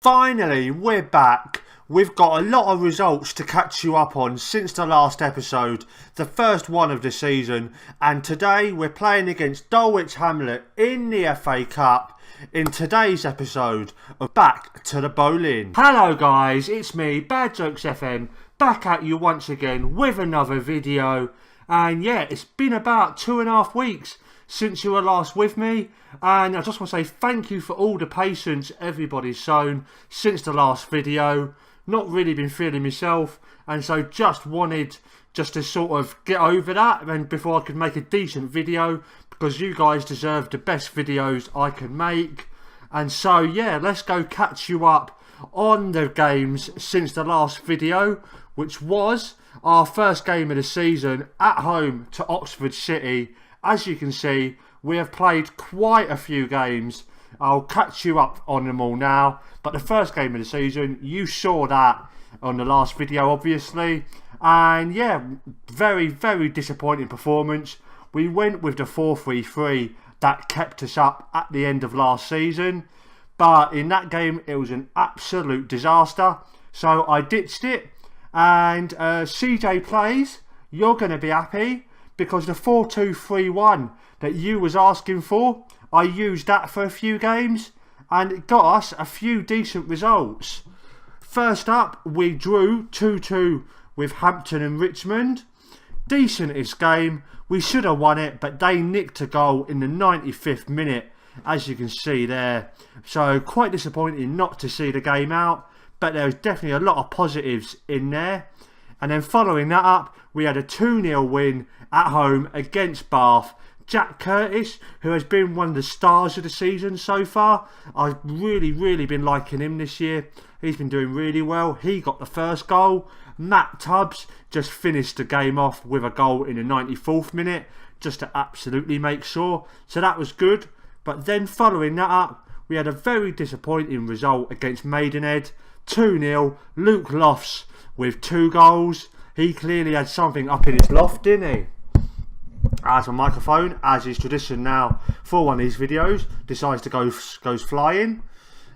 Finally, we're back. We've got a lot of results to catch you up on since the last episode, the first one of the season, and today we're playing against Dulwich Hamlet in the FA Cup in today's episode of Back to the Boleyn. Hello guys, it's me, Bad Jokes FM, back at you once again with another video, and yeah, it's been about 2.5 weeks since you were last with me, and I just want to say thank you for all the patience everybody's shown since the last video. Not really been feeling myself, and so just wanted to sort of get over that and before I could make a decent video, because you guys deserve the best videos I can make. And so yeah, let's go catch you up on the games since the last video, which was our first game of the season at home to Oxford City. As you can see, we have played quite a few games. I'll catch you up on them all now. But the first game of the season, you saw that on the last video, obviously. And yeah, very, very disappointing performance. We went with the 4-3-3 that kept us up at the end of last season. But in that game, it was an absolute disaster. So I ditched it. And CJ Plays, you're going to be happy, because the 4-2-3-1 that you was asking for, I used that for a few games and it got us a few decent results. First up, we drew 2-2 with Hampton and Richmond. Decentish game. We should have won it, but they nicked a goal in the 95th minute, as you can see there. So quite disappointing not to see the game out, but there was definitely a lot of positives in there. And then following that up, we had a 2-0 win at home against Bath. Jack Curtis, who has been one of the stars of the season so far. I've really been liking him this year. He's been doing really well. He got the first goal. Matt Tubbs just finished the game off with a goal in the 94th minute, just to absolutely make sure. So that was good. But then following that up, we had a very disappointing result against Maidenhead. 2-0. Luke Lofts with 2 goals. He clearly had something up in his loft, didn't he? As a microphone, as is tradition now for one of these videos, decides to goes flying.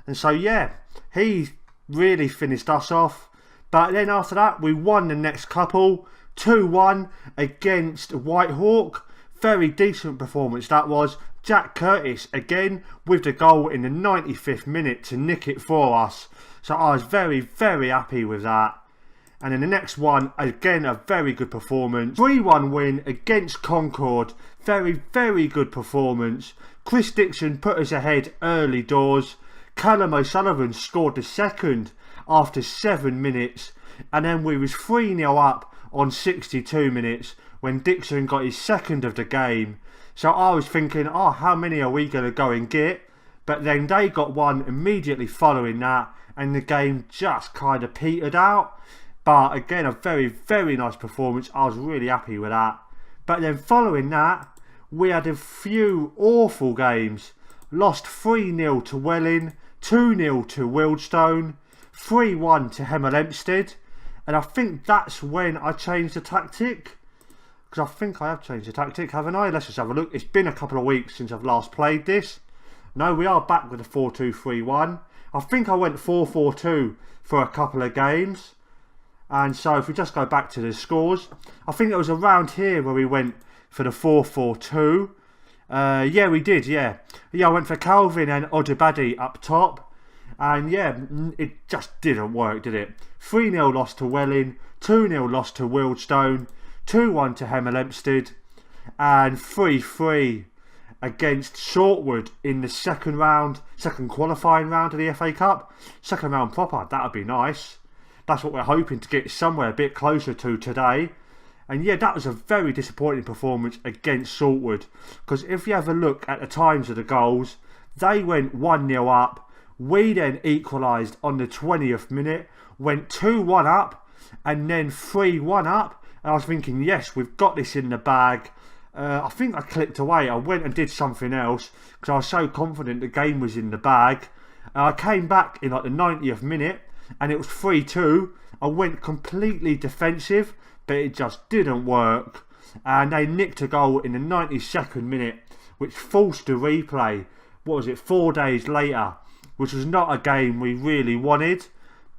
And so yeah, he really finished us off. But then after that, we won the next couple, 2-1 against Whitehawk. Very decent performance that was. Jack Curtis again with the goal in the 95th minute to nick it for us. So I was very happy with that. And in the next one, again, a very good performance. 3-1 win against Concord. Very good performance. Chris Dixon put us ahead early doors. Callum O'Sullivan scored the second after 7 minutes. And then we was 3-0 up on 62 minutes when Dixon got his second of the game. So I was thinking, oh, how many are we going to go and get? But then they got one immediately following that, and the game just kind of petered out. But again, a very nice performance. I was really happy with that. But then following that, we had a few awful games. Lost 3-0 to Welling, 2-0 to Wealdstone, 3-1 to Hemel Hempstead. And I think that's when I changed the tactic. Because I think I have changed the tactic, haven't I? Let's just have a look. It's been a couple of weeks since I've last played this. No, we are back with the 4-2-3-1. I think I went 4-4-2 for a couple of games. And so if we just go back to the scores, I think it was around here where we went for the 4-4-2. Yeah, we did, yeah. Yeah, I went for Calvin and Odibadi up top. And yeah, it just didn't work, did it? 3-0 loss to Welling, 2-0 loss to Wealdstone, 2-1 to Hemel Hempstead, and 3-3 against Shortwood in the second qualifying round of the FA Cup. Second round proper, that would be nice. That's what we're hoping to get somewhere a bit closer to today. And yeah, that was a very disappointing performance against Saltwood. Because if you have a look at the times of the goals, they went 1-0 up. We then equalised on the 20th minute, went 2-1 up, and then 3-1 up. And I was thinking, yes, we've got this in the bag. I think I clicked away. I went and did something else because I was so confident the game was in the bag. I came back in like the 90th minute and it was 3-2. I went completely defensive, but it just didn't work. And they nicked a goal in the 92nd minute, which forced a replay. What was it, 4 days later, which was not a game we really wanted.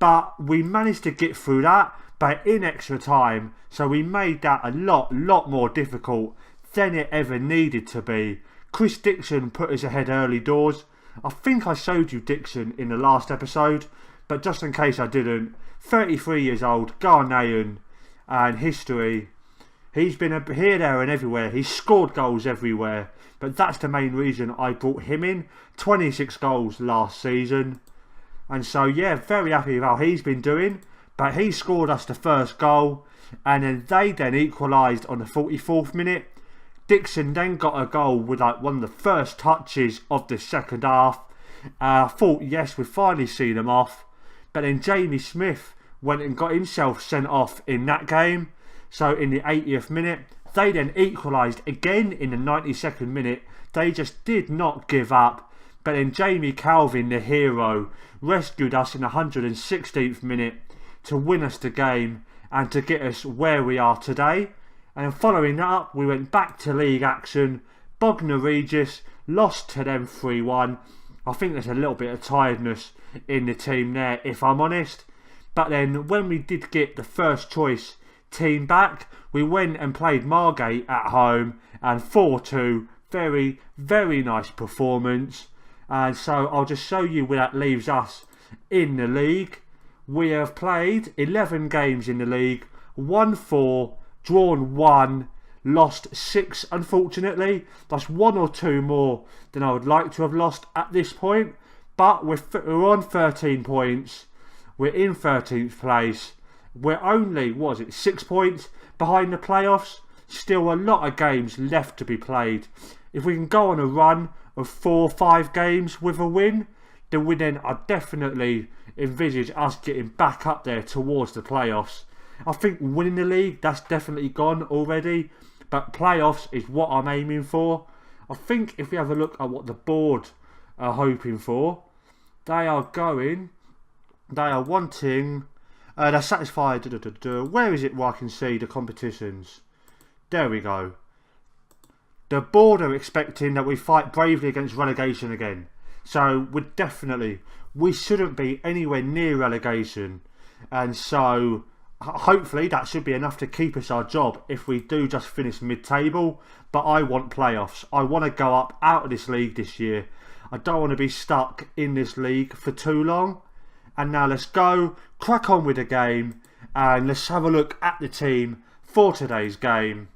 But we managed to get through that, but in extra time. So we made that a lot more difficult than it ever needed to be. Chris Dixon put us ahead early doors. I think I showed you Dixon in the last episode, but just in case I didn't, 33 years old, Ghanaian, and history. He's been here, there and everywhere. He's scored goals everywhere, but that's the main reason I brought him in. 26 goals last season. And so yeah, very happy with how he's been doing. But he scored us the first goal, and then they equalised on the 44th minute. Dixon then got a goal with like one of the first touches of the second half. I thought, yes, we've finally seen them off. But then Jamie Smith went and got himself sent off in that game. So in the 80th minute, they then equalised again in the 92nd minute. They just did not give up. But then Jamie Calvin, the hero, rescued us in the 116th minute to win us the game and to get us where we are today. And following that up, we went back to league action. Bognor Regis lost to them 3-1. I think there's a little bit of tiredness in the team there, if I'm honest. But then when we did get the first choice team back, we went and played Margate at home, and 4-2. Very, very nice performance. And so I'll just show you where that leaves us in the league. We have played 11 games in the league, won 4, drawn 1, lost 6 unfortunately. That's 1 or 2 more than I would like to have lost at this point. But we're on 13 points. We're in 13th place. We're only, 6 points behind the playoffs. Still a lot of games left to be played. If we can go on a run of 4 or 5 games with a win, then I definitely envisage us getting back up there towards the playoffs. I think winning the league, that's definitely gone already, but playoffs is what I'm aiming for. I think if we have a look at what the board are hoping for, they are wanting, they're satisfied. Where is it where I can see the competitions? There we go. The board are expecting that we fight bravely against relegation again. So we shouldn't be anywhere near relegation. And so hopefully that should be enough to keep us our job if we do just finish mid-table. But I want playoffs. I want to go up out of this league this year. I don't want to be stuck in this league for too long. And now let's go, crack on with the game, and let's have a look at the team for today's game.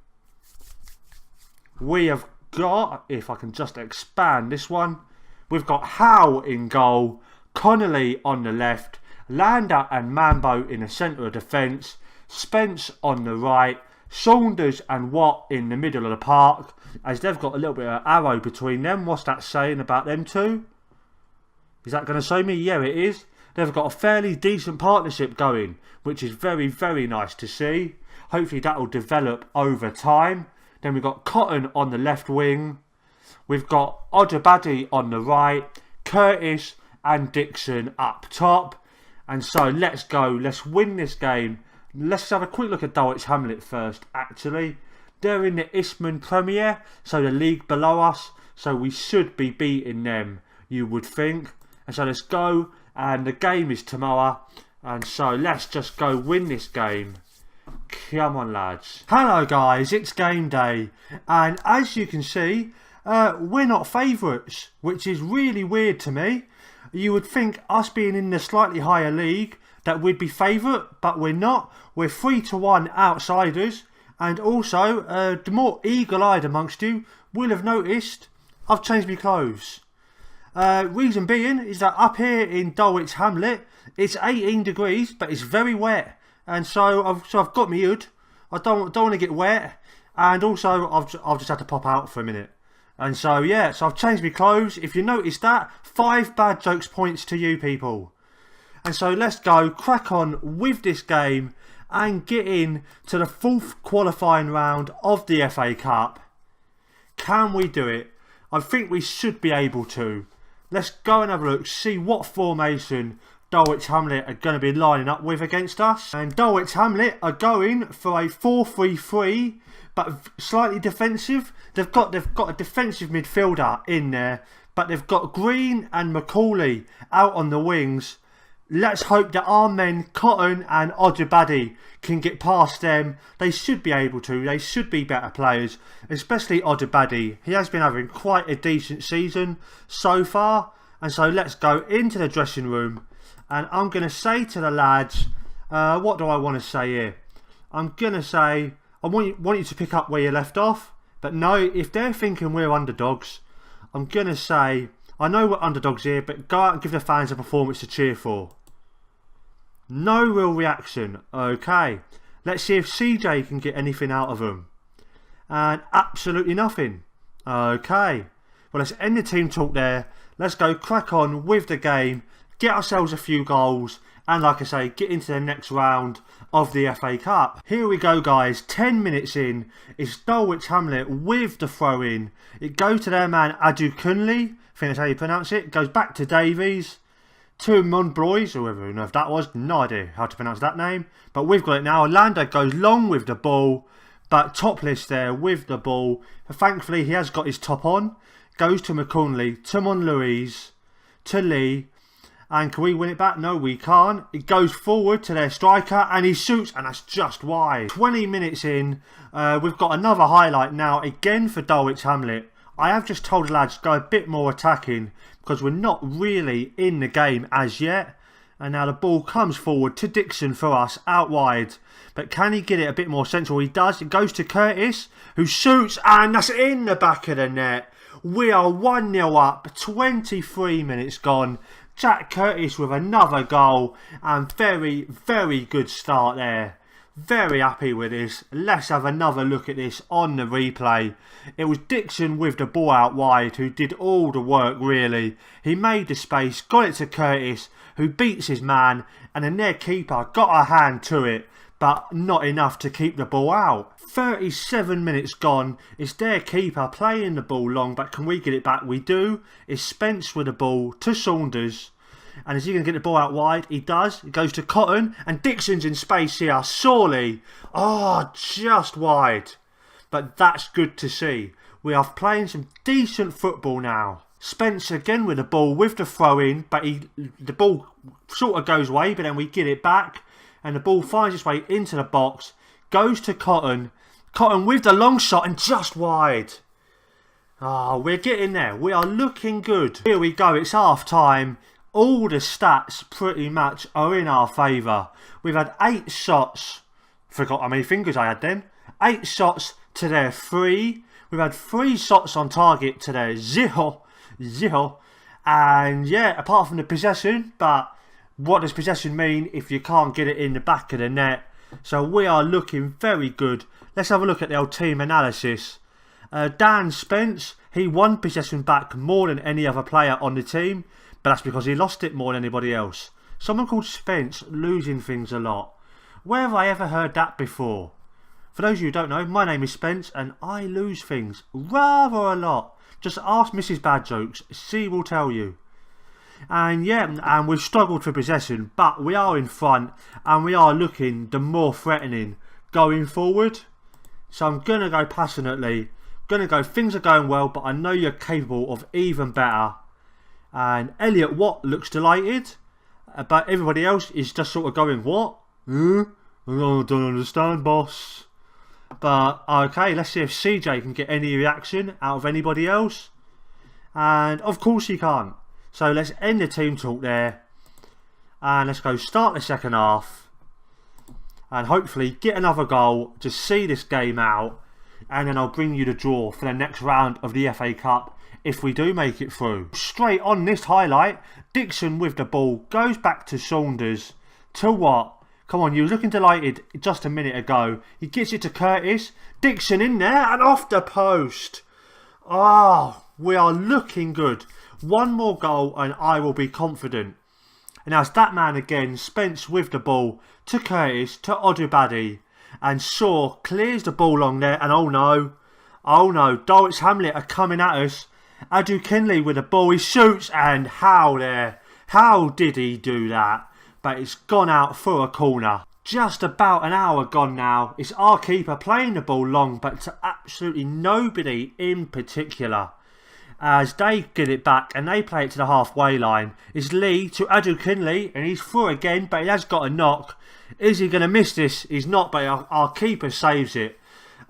We have got, if I can just expand this one, we've got Howe in goal, Connolly on the left, Landa and Mambo in the centre of defence, Spence on the right, Saunders and Watt in the middle of the park, as they've got a little bit of arrow between them. What's that saying about them two? Is that going to show me? Yeah, it is. They've got a fairly decent partnership going, which is very, very nice to see. Hopefully that will develop over time. Then we've got Cotton on the left wing. We've got Odabadi on the right, Curtis and Dixon up top. And so let's go. Let's win this game. Let's have a quick look at Dulwich Hamlet first, actually. They're in the Eastman Premier, so the league below us. So we should be beating them, you would think. And so let's go. And the game is tomorrow. And so let's just go win this game. Come on, lads. Hello, guys. It's game day. And as you can see, we're not favourites, which is really weird to me. You would think us being in the slightly higher league that we'd be favourite, but we're not. We're 3-1 outsiders. And also, the more eagle-eyed amongst you will have noticed I've changed my clothes. Reason being is that up here in Dulwich Hamlet, it's 18 degrees, but it's very wet. And so I've got my hood. I don't want to get wet. And also, I've just had to pop out for a minute. And so, yeah, so I've changed my clothes. If you noticed that, 5 bad jokes points to you people. And so let's go, crack on with this game and get in to the 4th qualifying round of the FA Cup. Can we do it? I think we should be able to. Let's go and have a look, see what formation Dulwich Hamlet are going to be lining up with against us. And Dulwich Hamlet are going for a 4-3-3, but slightly defensive. They've got a defensive midfielder in there, but they've got Green and Macaulay out on the wings. Let's hope that our men, Cotton and Odubadi, can get past them. They should be able to. They should be better players, especially Odubadi. He has been having quite a decent season so far. And so let's go into the dressing room. And I'm going to say to the lads, what do I want to say here? I'm going to say, I want you to pick up where you left off. But no, if they're thinking we're underdogs, I'm going to say, I know we're underdogs here, but go out and give the fans a performance to cheer for. No real reaction. Okay. Let's see if CJ can get anything out of them. And absolutely nothing. Okay. Well, let's end the team talk there. Let's go crack on with the game. Get ourselves a few goals. And like I say, get into the next round of the FA Cup. Here we go, guys. 10 minutes in. It's Dulwich Hamlet with the throw-in. It goes to their man, Adukunle. I think that's how you pronounce it. It goes back to Davies. To Monblois, or whoever you know if that was. No idea how to pronounce that name. But we've got it now. Orlando goes long with the ball. But topless there with the ball. Thankfully, he has got his top on. Goes to McConley. To Monlouise. To Lee. And can we win it back? No, we can't. It goes forward to their striker. And he shoots. And that's just wide. 20 minutes in. We've got another highlight now. Again for Dulwich Hamlet. I have just told the lads to go a bit more attacking, because we're not really in the game as yet. And now the ball comes forward to Dixon for us, out wide. But can he get it a bit more central? He does. It goes to Curtis, who shoots, and that's in the back of the net. We are 1-0 up, 23 minutes gone. Jack Curtis with another goal, and very, very good start there. Very happy with this. Let's have another look at this on the replay. It was Dixon with the ball out wide who did all the work really. He made the space, got it to Curtis, who beats his man, and then their keeper got a hand to it, but not enough to keep the ball out. 37 minutes gone. It's their keeper playing the ball long, but can we get it back? We do. It's Spence with the ball to Saunders. And is he going to get the ball out wide? He does. It goes to Cotton. And Dixon's in space here. Surely. Oh, just wide. But that's good to see. We are playing some decent football now. Spence again with the ball with the throw in. But the ball sort of goes away. But then we get it back. And the ball finds its way into the box. Goes to Cotton. Cotton with the long shot and just wide. Oh, we're getting there. We are looking good. Here we go. It's half time. All the stats pretty much are in our favour. We've had 8 shots. Forgot how many fingers I had then. 8 shots to their 3. We've had 3 shots on target to their 0. And yeah, apart from the possession. But what does possession mean if you can't get it in the back of the net? So we are looking very good. Let's have a look at the old team analysis. Dan Spence, he won possession back more than any other player on the team. But that's because he lost it more than anybody else. Someone called Spence losing things a lot. Where have I ever heard that before? For those of you who don't know, my name is Spence and I lose things rather a lot. Just ask Mrs. Bad Jokes. She will tell you. And yeah, and we've struggled for possession. But we are in front and we are looking the more threatening going forward. So I'm going to go passionately. Going to go, things are going well, but I know you're capable of even better. And Elliot Watt looks delighted, but everybody else is just sort of going, what? I don't understand, boss. But okay, let's see if CJ can get any reaction out of anybody else. And of course he can't. So let's end the team talk there. And let's go start the second half. And hopefully get another goal to see this game out. And then I'll bring you the draw for the next round of the FA Cup. If we do make it through. Straight on this highlight, Dixon with the ball goes back to Saunders. To what? Come on, you were looking delighted just a minute ago. He gets it to Curtis. Dixon in there and off the post. Oh, we are looking good. One more goal and I will be confident. And now it's that man again, Spence with the ball to Curtis, to Odubadi. And Shaw clears the ball along there and oh no, Dulwich Hamlet are coming at us. Adukunle with the ball, he shoots and how did he do that? But it's gone out for a corner. Just about an hour gone now. It's our keeper playing the ball long but to absolutely nobody in particular. as they get it back and they play it to the halfway line. It's Lee to Adu Kinley, and he's through again, but he has got a knock. Is he going to miss this? He's not, but our keeper saves it.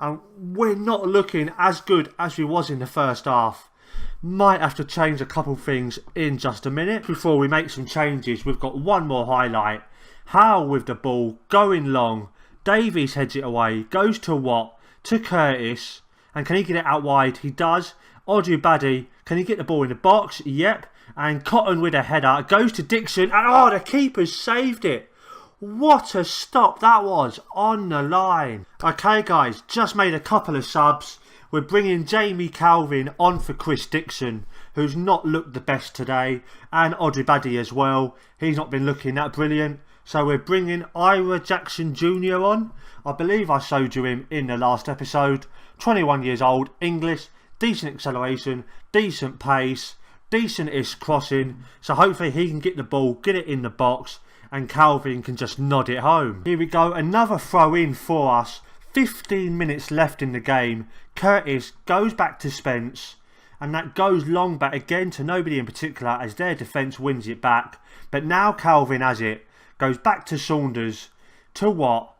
And we're not looking as good as we was in the first half. Might have to change a couple things in just a minute. Before we make some changes, we've got one more highlight. Howe with the ball, going long. Davies heads it away, goes to Watt, to Curtis. And can he get it out wide? He does. Odubadi, can he get the ball in the box? Yep. And Cotton with a header, goes to Dixon. And oh, the keeper's saved it. What a stop that was on the line. Okay guys, just made a couple of subs. We're bringing Jamie Calvin on for Chris Dixon, who's not looked the best today. And Odubadi as well. He's not been looking that brilliant. So we're bringing Ira Jackson Jr. on. I believe I showed you him in the last episode. 21 years old, English, decent acceleration, decent pace, decent-ish crossing. So hopefully he can get the ball, get it in the box, and Calvin can just nod it home. Here we go, another throw in for us. 15 minutes left in the game. Curtis goes back to Spence, and that goes long back again to nobody in particular as their defence wins it back. But now Calvin has it, goes back to Saunders, to Watt,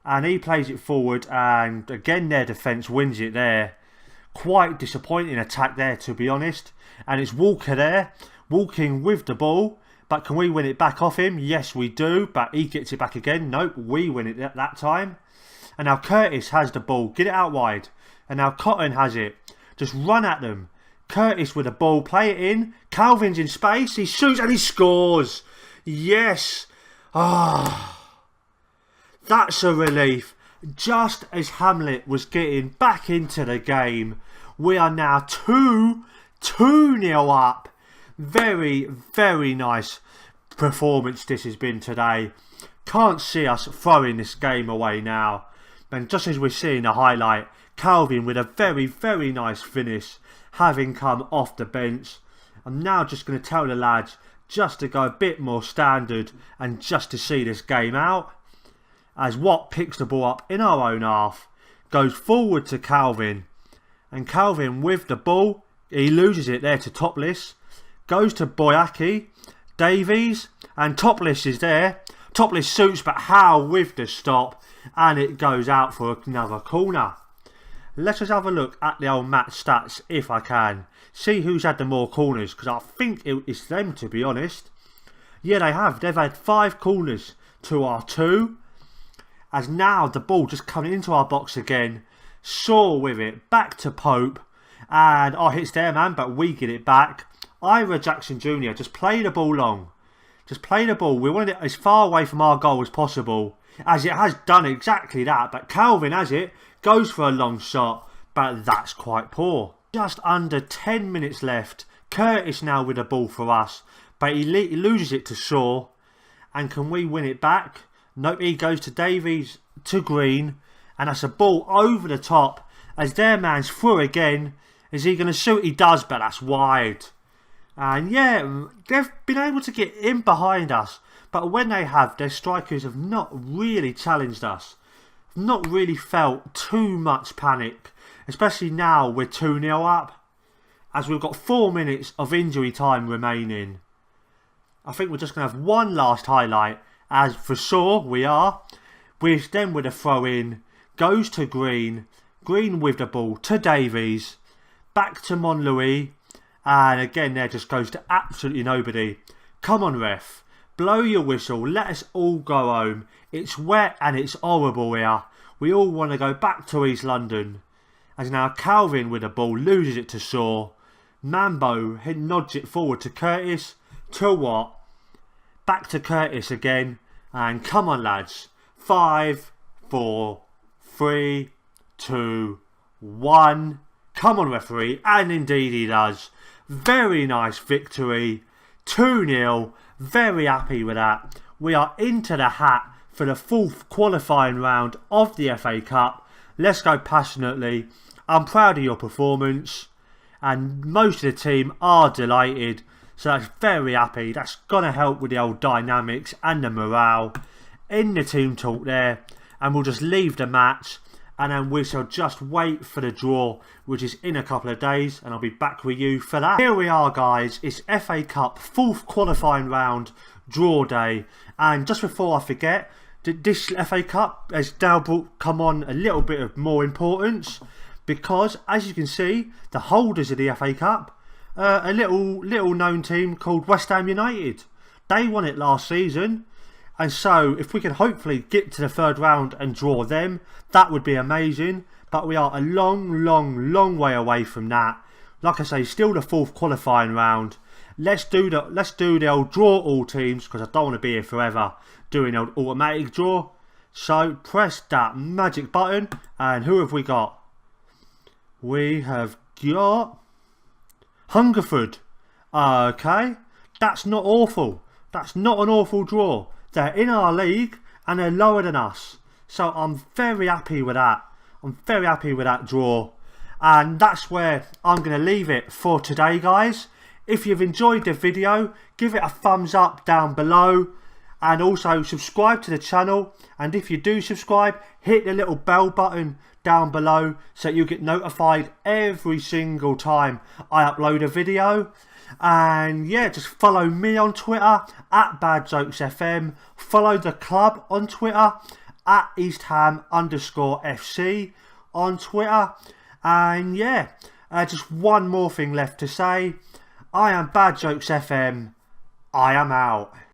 and he plays it forward, and again their defence wins it there. Quite disappointing attack there, to be honest. And it's Walker there, walking with the ball. But can we win it back off him? Yes, we do. But he gets it back again. Nope, we win it at that time. And now Curtis has the ball. Get it out wide. And now Cotton has it. Just run at them. Curtis with the ball. Play it in. Calvin's in space. He shoots and he scores. Yes. Ah, that's a relief. Just as Hamlet was getting back into the game, we are now 2-0 up. Very, very nice performance this has been today. Can't see us throwing this game away now. And just as we're seeing the highlight, Calvin with a very, very nice finish, having come off the bench. I'm now just going to tell the lads just to go a bit more standard and just to see this game out. As Watt picks the ball up in our own half, goes forward to Calvin. And Calvin with the ball, he loses it there to Topless. Goes to Boyaki, Davies, and Topless is there. Topless shoots, but Howe with the stop, and it goes out for another corner. Let's just have a look at the old match stats if I can. See who's had the more corners, because I think it's them, to be honest. Yeah, they have. They've had 5 corners to our 2. As now the ball just coming into our box again. Shaw with it, back to Pope. And hits their man, but we get it back. Ira Jackson Jr. just play the ball long. Just play the ball. We want it as far away from our goal as possible. As it has done exactly that. But Calvin has it. Goes for a long shot. But that's quite poor. Just under 10 minutes left. Curtis now with the ball for us. But he loses it to Shaw. And can we win it back? Nope, he goes to Davies, to Green. And that's a ball over the top. As their man's through again. Is he going to shoot? He does, but that's wide. And yeah, they've been able to get in behind us. But when they have, their strikers have not really challenged us. Not really felt too much panic. Especially now we're 2-0 up. As we've got 4 minutes of injury time remaining. I think we're just going to have one last highlight. As for sure we are. With them with a throw in. Goes to Green. Green with the ball to Davies. Back to Monlouis. And again there just goes to absolutely nobody. Come on ref. Blow your whistle. Let us all go home. It's wet and it's horrible here. We all want to go back to East London. As now Calvin with the ball loses it to Shaw. Mambo nods it forward to Curtis. To Watt. Back to Curtis again. And come on lads. 5, 4, 3, 2, 1. Come on referee. And indeed he does. Very nice victory. 2-0. Very happy with that. We are into the hat for the 4th qualifying round of the FA Cup. Let's go passionately. I'm proud of your performance. And most of the team are delighted. So that's very happy. That's going to help with the old dynamics and the morale. End the team talk there. And we'll just leave the match. and then we shall just wait for the draw, which is in a couple of days, and I'll be back with you for that. Here we are, guys. It's FA Cup 4th qualifying round draw day, and just before I forget, this FA Cup has now come on a little bit of more importance, because as you can see, the holders of the FA Cup, a little known team called West Ham United. They won it last season, and so if we can hopefully get to the 3rd round and draw them, that would be amazing. But we are a long way away from that. Like I say, still the 4th qualifying round. Let's do the old draw all teams, because I don't want to be here forever doing an automatic draw. So press that magic button, and who have we got? We have got Hungerford. Okay, that's not awful. That's not an awful draw. They're in our league and they're lower than us. So I'm very happy with that. I'm very happy with that draw. And that's where I'm going to leave it for today, guys. If you've enjoyed the video, give it a thumbs up down below. And also subscribe to the channel. And if you do subscribe, hit the little bell button down below so you get notified every single time I upload a video. And yeah, just follow me on Twitter at BadJokesFM. Follow the club on Twitter at EasthAm_FC on Twitter. And yeah, just one more thing left to say. I am BadJokesFM. I am out.